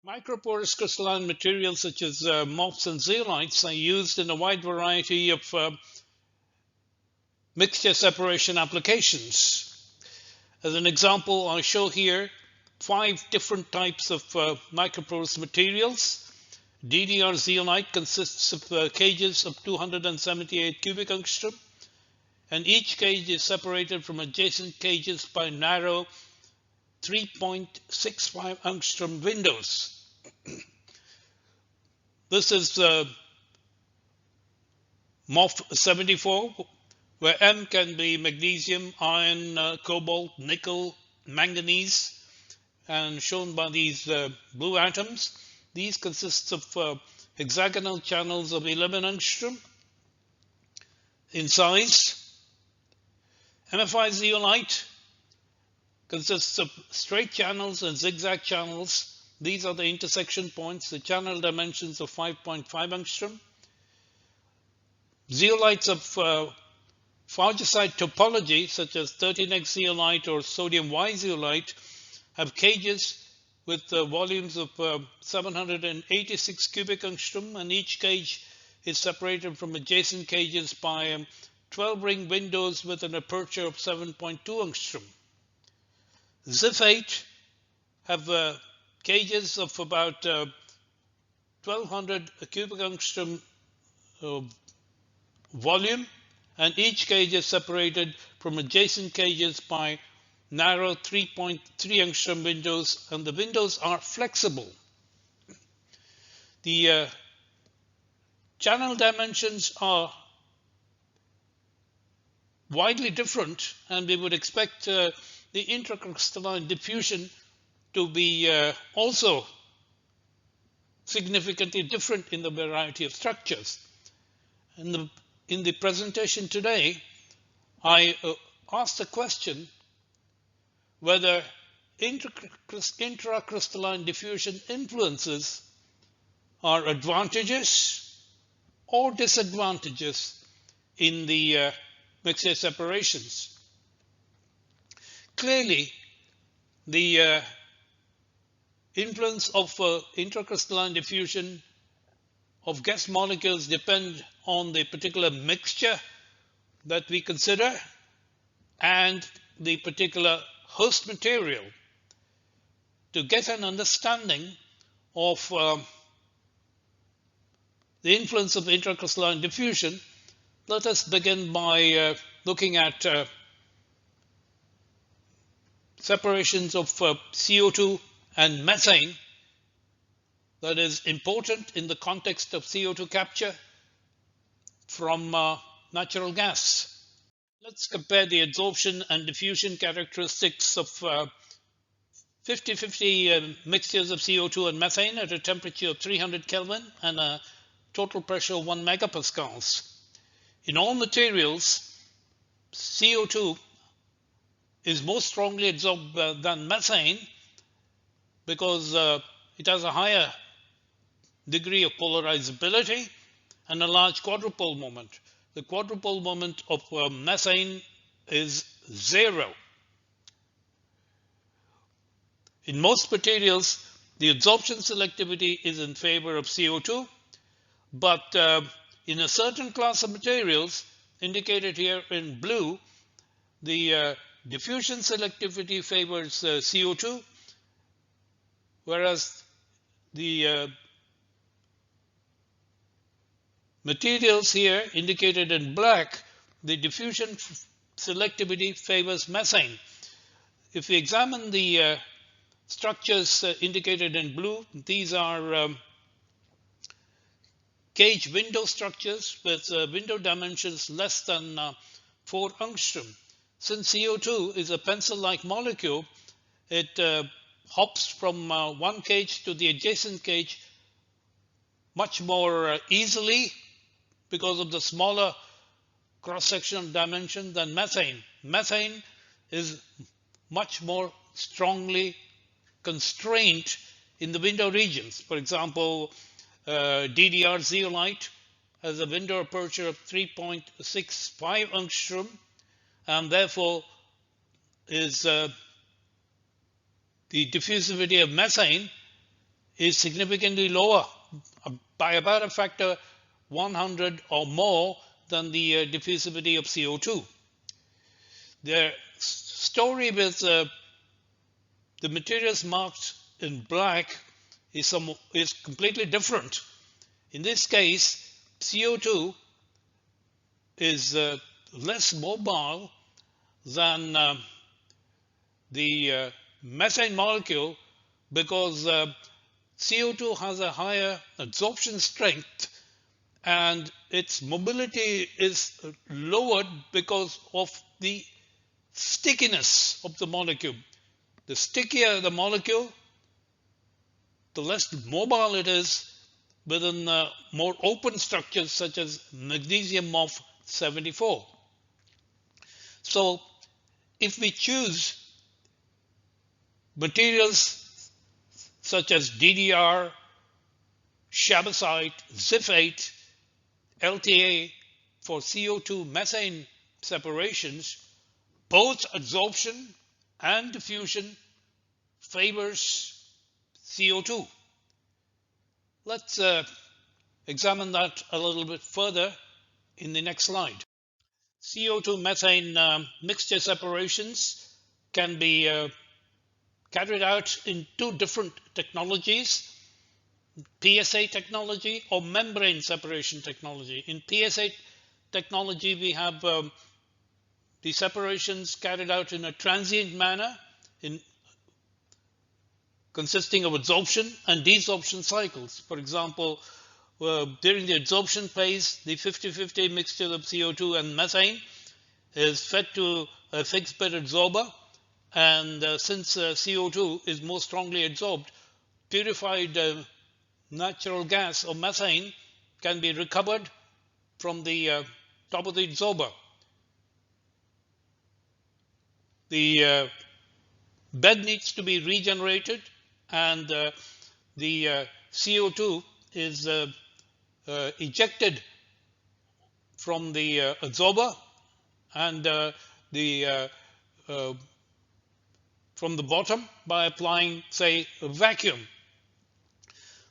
Microporous crystalline materials such as MOFs and zeolites are used in a wide variety of mixture separation applications. As an example, I show here 5 different types of microporous materials. DDR zeolite consists of cages of 278 cubic angstrom, and each cage is separated from adjacent cages by narrow 3.65 angstrom windows. This is MOF 74, where M can be magnesium, iron, cobalt, nickel, manganese, and shown by these blue atoms. These consist of hexagonal channels of 11 angstrom in size. MFI zeolite consists of straight channels and zigzag channels. These are the intersection points, the channel dimensions of 5.5 angstrom. Zeolites of Faugisite topology, such as 13X zeolite or sodium Y zeolite, have cages with volumes of 786 cubic angstrom, and each cage is separated from adjacent cages by 12 ring windows with an aperture of 7.2 angstrom. Zifate have cages of about 1200 cubic angstrom volume, and each cage is separated from adjacent cages by narrow 3.3 angstrom windows, and the windows are flexible. The channel dimensions are widely different, and we would expect the intracrystalline diffusion to be also significantly different in the variety of structures. In the presentation today, I asked the question whether intracrystalline diffusion influences are advantageous or disadvantages in the mixture separations. Clearly, the influence of intracrystalline diffusion of gas molecules depend on the particular mixture that we consider and the particular host material. To get an understanding of the influence of intracrystalline diffusion, let us begin by looking at separations of CO2 and methane that is important in the context of CO2 capture from natural gas. Let's compare the adsorption and diffusion characteristics of 50-50 mixtures of CO2 and methane at a temperature of 300 Kelvin and a total pressure of 1 megapascals. In all materials, CO2 is more strongly adsorbed than methane because it has a higher degree of polarizability and a large quadrupole moment. The quadrupole moment of methane is 0. In most materials, the adsorption selectivity is in favor of CO2, but in a certain class of materials, indicated here in blue, the diffusion selectivity favors CO2, whereas the materials here indicated in black, the diffusion selectivity favors methane. If we examine the structures indicated in blue, these are cage window structures with window dimensions less than 4 angstrom. Since CO2 is a pencil-like molecule, it hops from one cage to the adjacent cage much more easily because of the smaller cross-sectional dimension than methane. Methane is much more strongly constrained in the window regions. For example, DDR zeolite has a window aperture of 3.65 angstrom, and therefore is the diffusivity of methane is significantly lower by about a factor 100 or more than the diffusivity of CO2. The story with the materials marked in black is completely different. In this case, CO2 is less mobile than the methane molecule, because CO2 has a higher adsorption strength and its mobility is lowered because of the stickiness of the molecule. The stickier the molecule, the less mobile it is within more open structures such as magnesium MOF 74. So if we choose materials such as DDR, Chabazite, Zif8, LTA for CO2 methane separations, both adsorption and diffusion favors CO2. Let's examine that a little bit further in the next slide. CO2 methane mixture separations can be carried out in two different technologies: PSA technology or membrane separation technology. In PSA technology, we have the separations carried out in a transient manner, consisting of adsorption and desorption cycles. For example, during the adsorption phase, the 50-50 mixture of CO2 and methane is fed to a fixed bed adsorber, and since CO2 is more strongly adsorbed, purified natural gas or methane can be recovered from the top of the adsorber. The bed needs to be regenerated, and the CO2 is ejected from the adsorber and from the bottom by applying, say, a vacuum.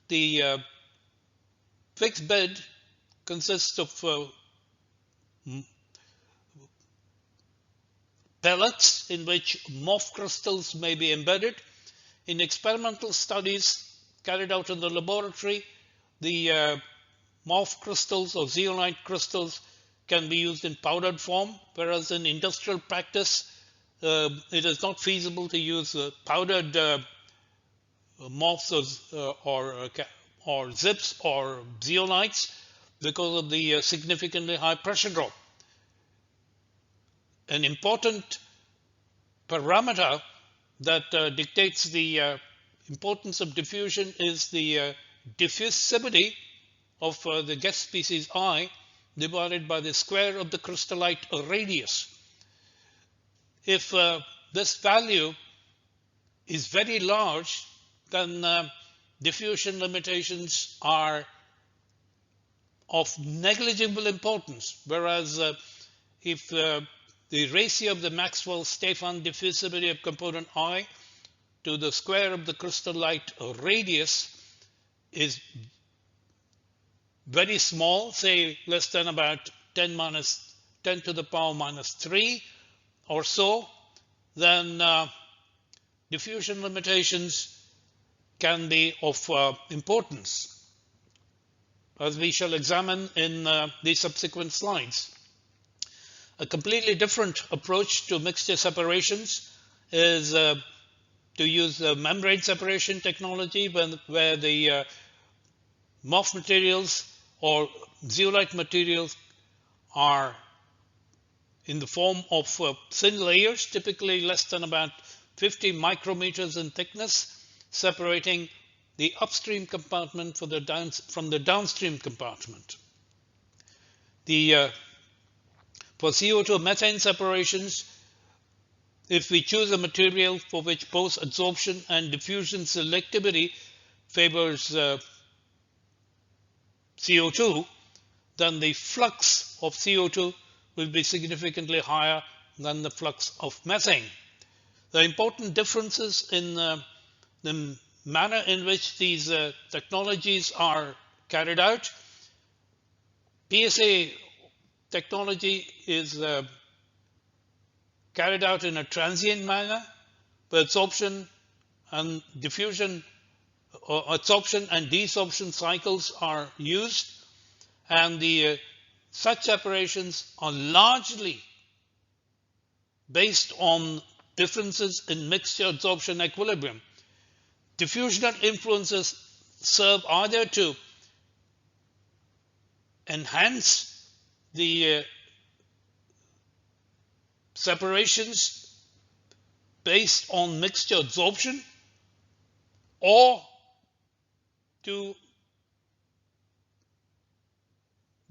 The fixed bed consists of pellets in which MOF crystals may be embedded. In experimental studies carried out in the laboratory, the MOF crystals or zeolite crystals can be used in powdered form, whereas in industrial practice, it is not feasible to use powdered MOFs or zips or zeolites because of the significantly high pressure drop. An important parameter that dictates the importance of diffusion is the diffusivity of the guest species I divided by the square of the crystallite radius. If this value is very large, then diffusion limitations are of negligible importance, whereas if the ratio of the Maxwell-Stefan diffusivity of component I to the square of the crystallite radius is very small, say less than about 10 to the power minus 3 or so, then diffusion limitations can be of importance, as we shall examine in the subsequent slides. A completely different approach to mixture separations is to use membrane separation technology, where the MOF materials or zeolite materials are in the form of thin layers, typically less than about 50 micrometers in thickness, separating the upstream compartment from the downstream compartment. For CO2 methane separations, if we choose a material for which both adsorption and diffusion selectivity favors CO2, then the flux of CO2 will be significantly higher than the flux of methane. The important differences in the manner in which these technologies are carried out. PSA technology is carried out in a transient manner, where adsorption and diffusion or adsorption and desorption cycles are used, and such separations are largely based on differences in mixture adsorption equilibrium. Diffusional influences serve either to enhance the separations based on mixture adsorption, or to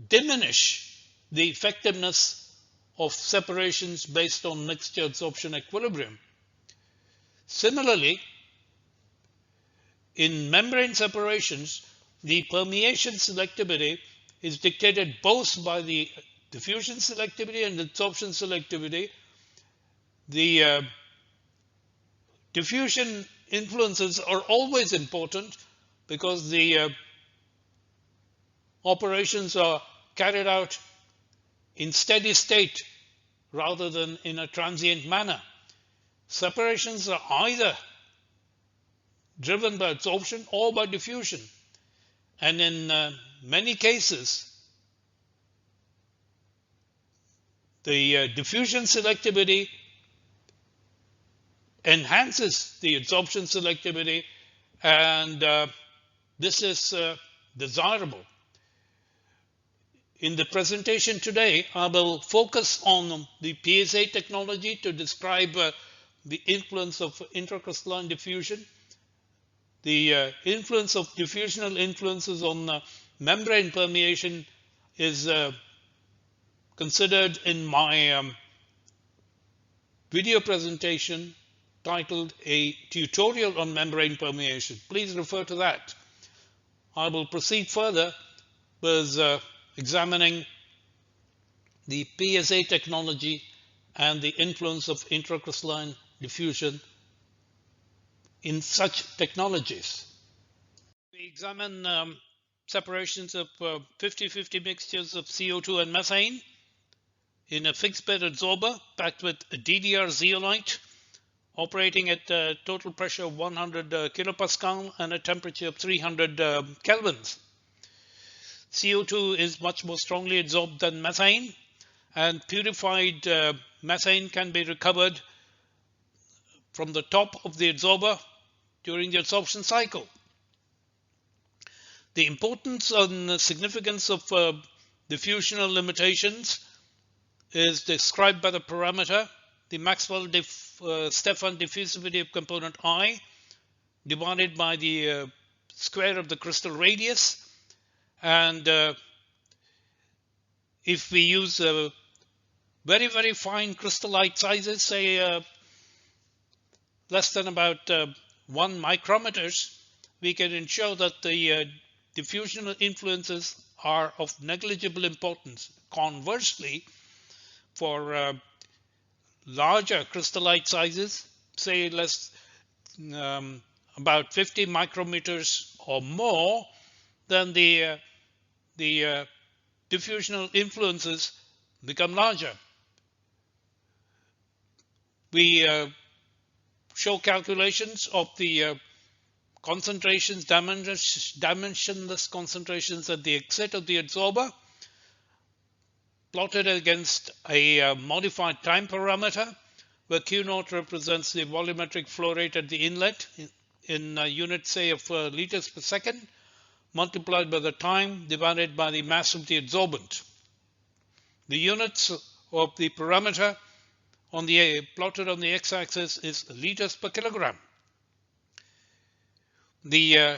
diminish the effectiveness of separations based on mixture adsorption equilibrium. Similarly, in membrane separations, the permeation selectivity is dictated both by the diffusion selectivity and adsorption selectivity. The diffusion influences are always important because the operations are carried out in steady state rather than in a transient manner. Separations are either driven by adsorption or by diffusion, and in many cases the diffusion selectivity enhances the adsorption selectivity, and this is desirable. In the presentation today, I will focus on the PSA technology to describe the influence of intracrystalline diffusion, the influence of diffusional influences on membrane permeation is considered in my video presentation titled A Tutorial on Membrane Permeation. Please refer to that. I will proceed further with examining the PSA technology and the influence of intracrystalline diffusion in such technologies. We examine separations of 50-50 mixtures of CO2 and methane in a fixed bed adsorber packed with a DDR zeolite operating at a total pressure of 100 kilopascal and a temperature of 300 kelvins. CO2 is much more strongly adsorbed than methane, and purified methane can be recovered from the top of the adsorber during the adsorption cycle. The importance and significance of diffusional limitations is described by the parameter, the Maxwell-Stefan diffusivity of component I divided by the square of the crystal radius. And if we use very, very fine crystallite sizes, say less than about 1 micrometers, we can ensure that the diffusional influences are of negligible importance. Conversely, for larger crystallite sizes, say less about 50 micrometers or more, then the diffusional influences become larger. We show calculations of the concentrations, dimensionless concentrations at the exit of the adsorber, plotted against a modified time parameter, where Q0 represents the volumetric flow rate at the inlet in units, say, of liters per second, multiplied by the time divided by the mass of the adsorbent. The units of the parameter on the plotted on the x-axis is liters per kilogram. The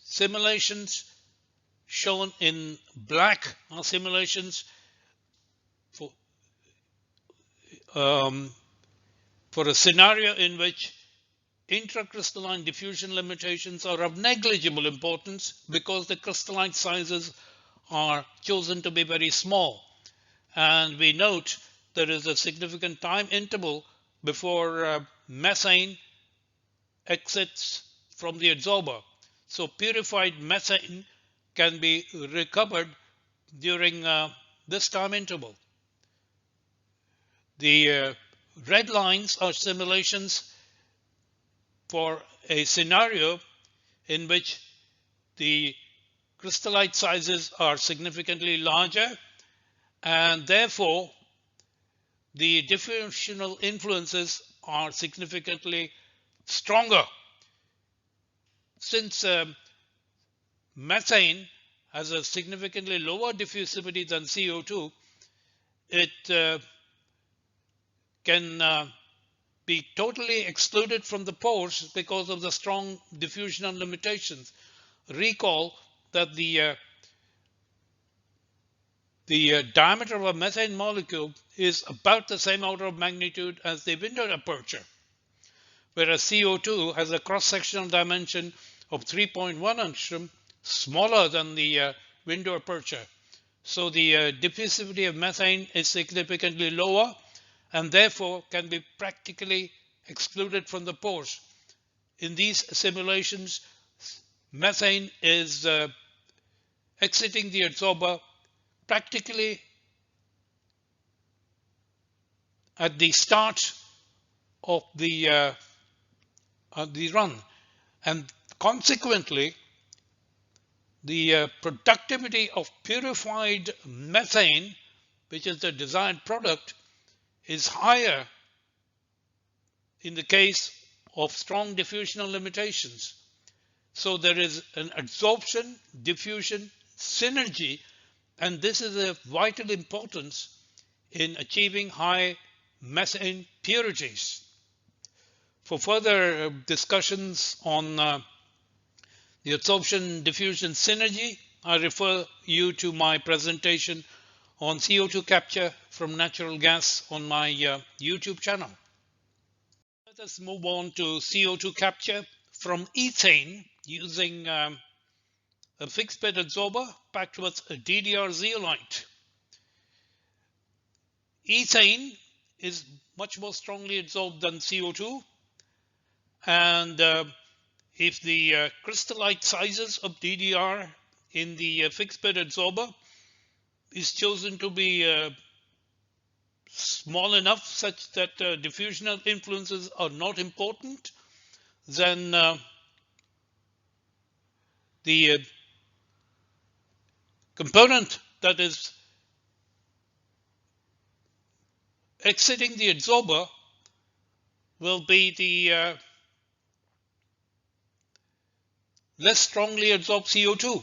simulations shown in black are simulations for a scenario in which intracrystalline diffusion limitations are of negligible importance because the crystallite sizes are chosen to be very small. And we note there is a significant time interval before methane exits from the adsorber. So purified methane can be recovered during this time interval. The red lines are simulations for a scenario in which the crystallite sizes are significantly larger, and therefore the diffusional influences are significantly stronger. Since methane has a significantly lower diffusivity than CO2, it can be totally excluded from the pores because of the strong diffusional limitations. Recall that the diameter of a methane molecule is about the same order of magnitude as the window aperture, whereas CO2 has a cross-sectional dimension of 3.1 angstrom, smaller than the window aperture. So the diffusivity of methane is significantly lower and therefore can be practically excluded from the pores. In these simulations, methane is exiting the adsorber practically at the start of the run, and consequently the productivity of purified methane, which is the desired product, is higher in the case of strong diffusional limitations. So there is an adsorption, diffusion, synergy, and this is of vital importance in achieving high methane purities. For further discussions on the adsorption, diffusion, synergy, I refer you to my presentation on CO2 capture from natural gas on my YouTube channel. Let us move on to CO2 capture from ethane using a fixed bed adsorber packed with a DDR zeolite. Ethane is much more strongly adsorbed than CO2, and if the crystallite sizes of DDR in the fixed bed adsorber is chosen to be small enough such that diffusional influences are not important, then the component that is exiting the adsorber will be the less strongly adsorbed CO2,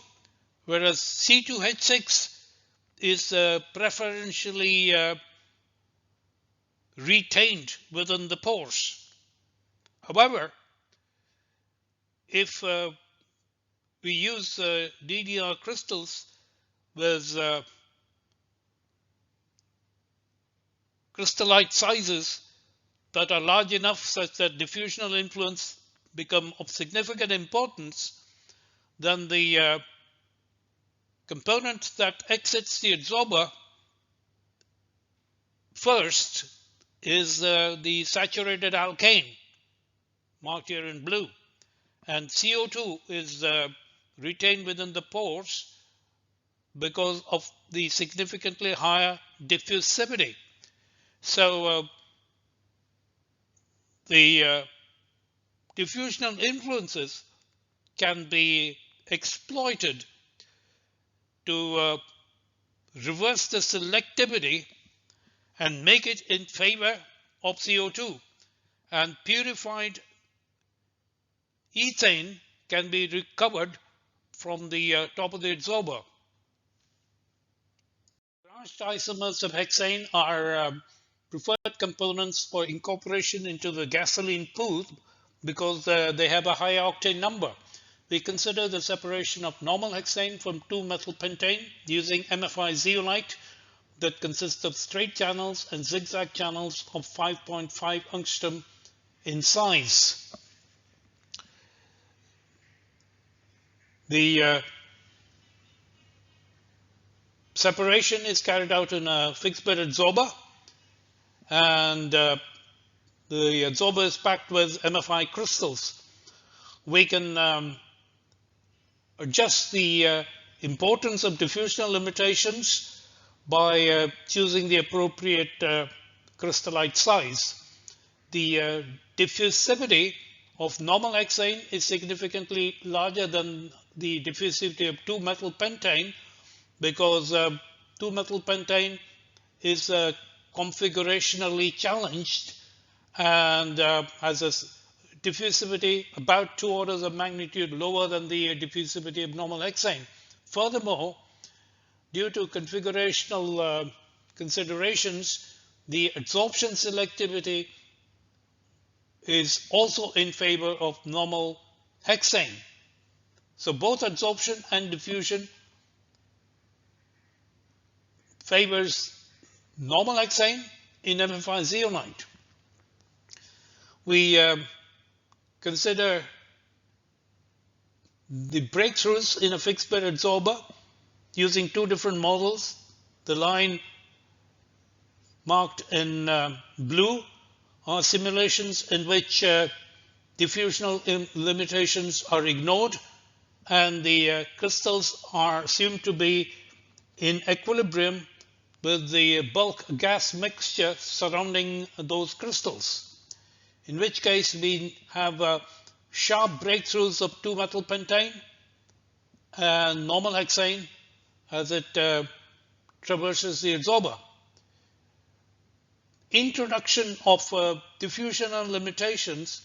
whereas C2H6 is preferentially retained within the pores. However, if we use DDR crystals with crystallite sizes that are large enough such that diffusional influence become of significant importance, then the component that exits the adsorber first is the saturated alkane, marked here in blue, and CO2 is retained within the pores because of the significantly higher diffusivity. So the diffusional influences can be exploited to reverse the selectivity and make it in favor of CO2, and purified ethane can be recovered from the top of the adsorber. Branched isomers of hexane are preferred components for incorporation into the gasoline pool because they have a high octane number. We consider the separation of normal hexane from 2-methylpentane using MFI zeolite that consists of straight channels and zigzag channels of 5.5 angstrom in size. The separation is carried out in a fixed bed adsorber, and the adsorber is packed with MFI crystals. we can adjust the importance of diffusional limitations by choosing the appropriate crystallite size. The diffusivity of normal hexane is significantly larger than the diffusivity of 2-methyl pentane because 2-methyl pentane is configurationally challenged and has a diffusivity about 2 orders of magnitude lower than the diffusivity of normal hexane. Furthermore, due to configurational considerations, the adsorption selectivity is also in favor of normal hexane. So both adsorption and diffusion favors normal hexane in MFI zeolite. We consider the breakthroughs in a fixed bed adsorber using 2 different models. The line marked in blue are simulations in which diffusional limitations are ignored and the crystals are assumed to be in equilibrium with the bulk gas mixture surrounding those crystals, in which case we have sharp breakthroughs of 2-methyl pentane and normal hexane as it traverses the adsorber. Introduction of diffusional limitations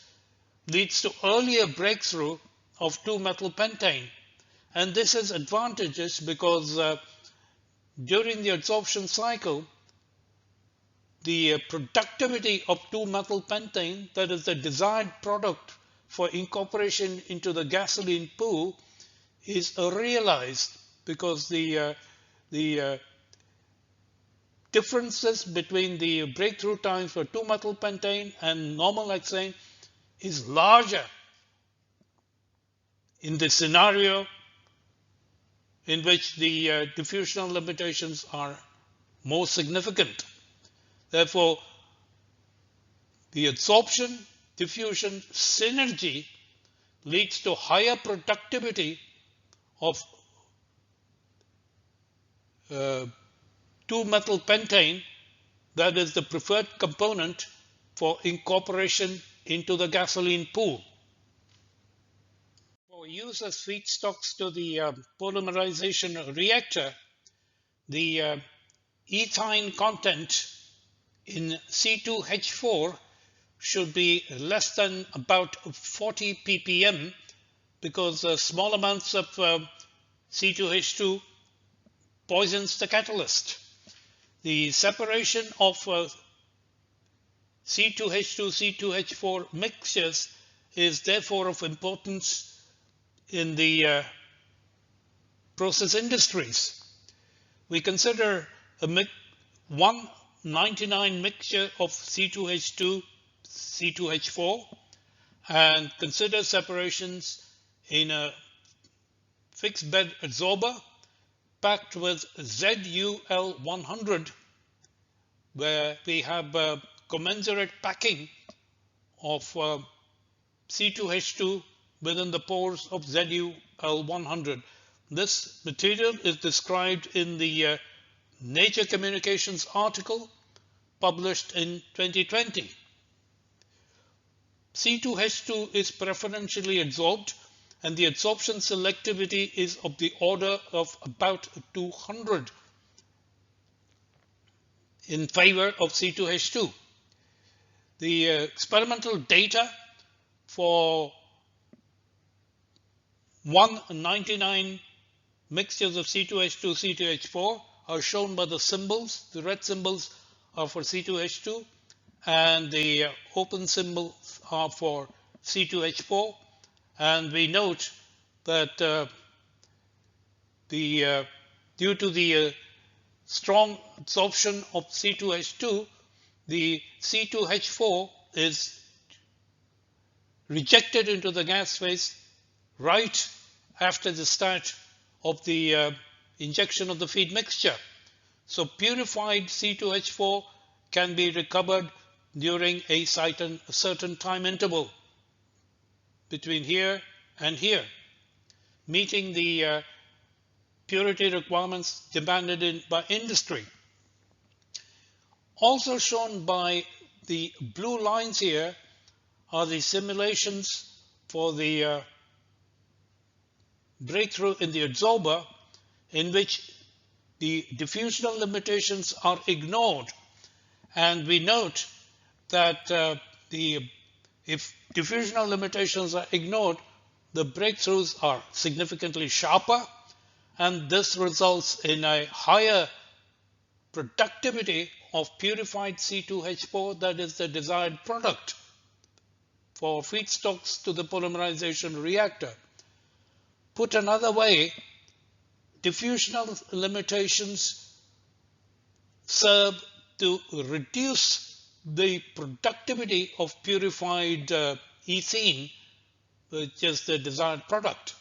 leads to earlier breakthrough of 2-methyl pentane, and this is advantageous because during the adsorption cycle, the productivity of 2-methyl pentane, that is the desired product for incorporation into the gasoline pool, is realized because the differences between the breakthrough times for 2-methyl pentane and normal hexane is larger in the scenario in which the diffusional limitations are more significant. Therefore, the adsorption diffusion synergy leads to higher productivity of 2-methyl pentane, that is the preferred component for incorporation into the gasoline pool. For use as feedstocks to the polymerization reactor, the ethine content in C2H4 should be less than about 40 ppm because small amounts of C2H2 poisons the catalyst. The separation of C2H2, C2H4 mixtures is therefore of importance in the process industries. We consider a 199 mixture of C2H2, C2H4 and consider separations in a fixed bed adsorber packed with ZUL100, where we have commensurate packing of C2H2 within the pores of ZUL100. This material is described in the Nature Communications article published in 2020. C2H2 is preferentially adsorbed and the adsorption selectivity is of the order of about 200 in favor of C2H2. The experimental data for 199 mixtures of C2H2, C2H4 are shown by the symbols. The red symbols are for C2H2 and the open symbols are for C2H4. And we note that due to the strong absorption of C2H2, the C2H4 is rejected into the gas phase right after the start of the injection of the feed mixture. So purified C2H4 can be recovered during a certain time interval between here and here, meeting the purity requirements demanded by industry. Also shown by the blue lines here are the simulations for the breakthrough in the adsorber, in which the diffusional limitations are ignored. And we note that if diffusional limitations are ignored, the breakthroughs are significantly sharper, and this results in a higher productivity of purified C2H4, that is the desired product for feedstocks to the polymerization reactor. Put another way, diffusional limitations serve to reduce the productivity of purified ethene, which is the desired product.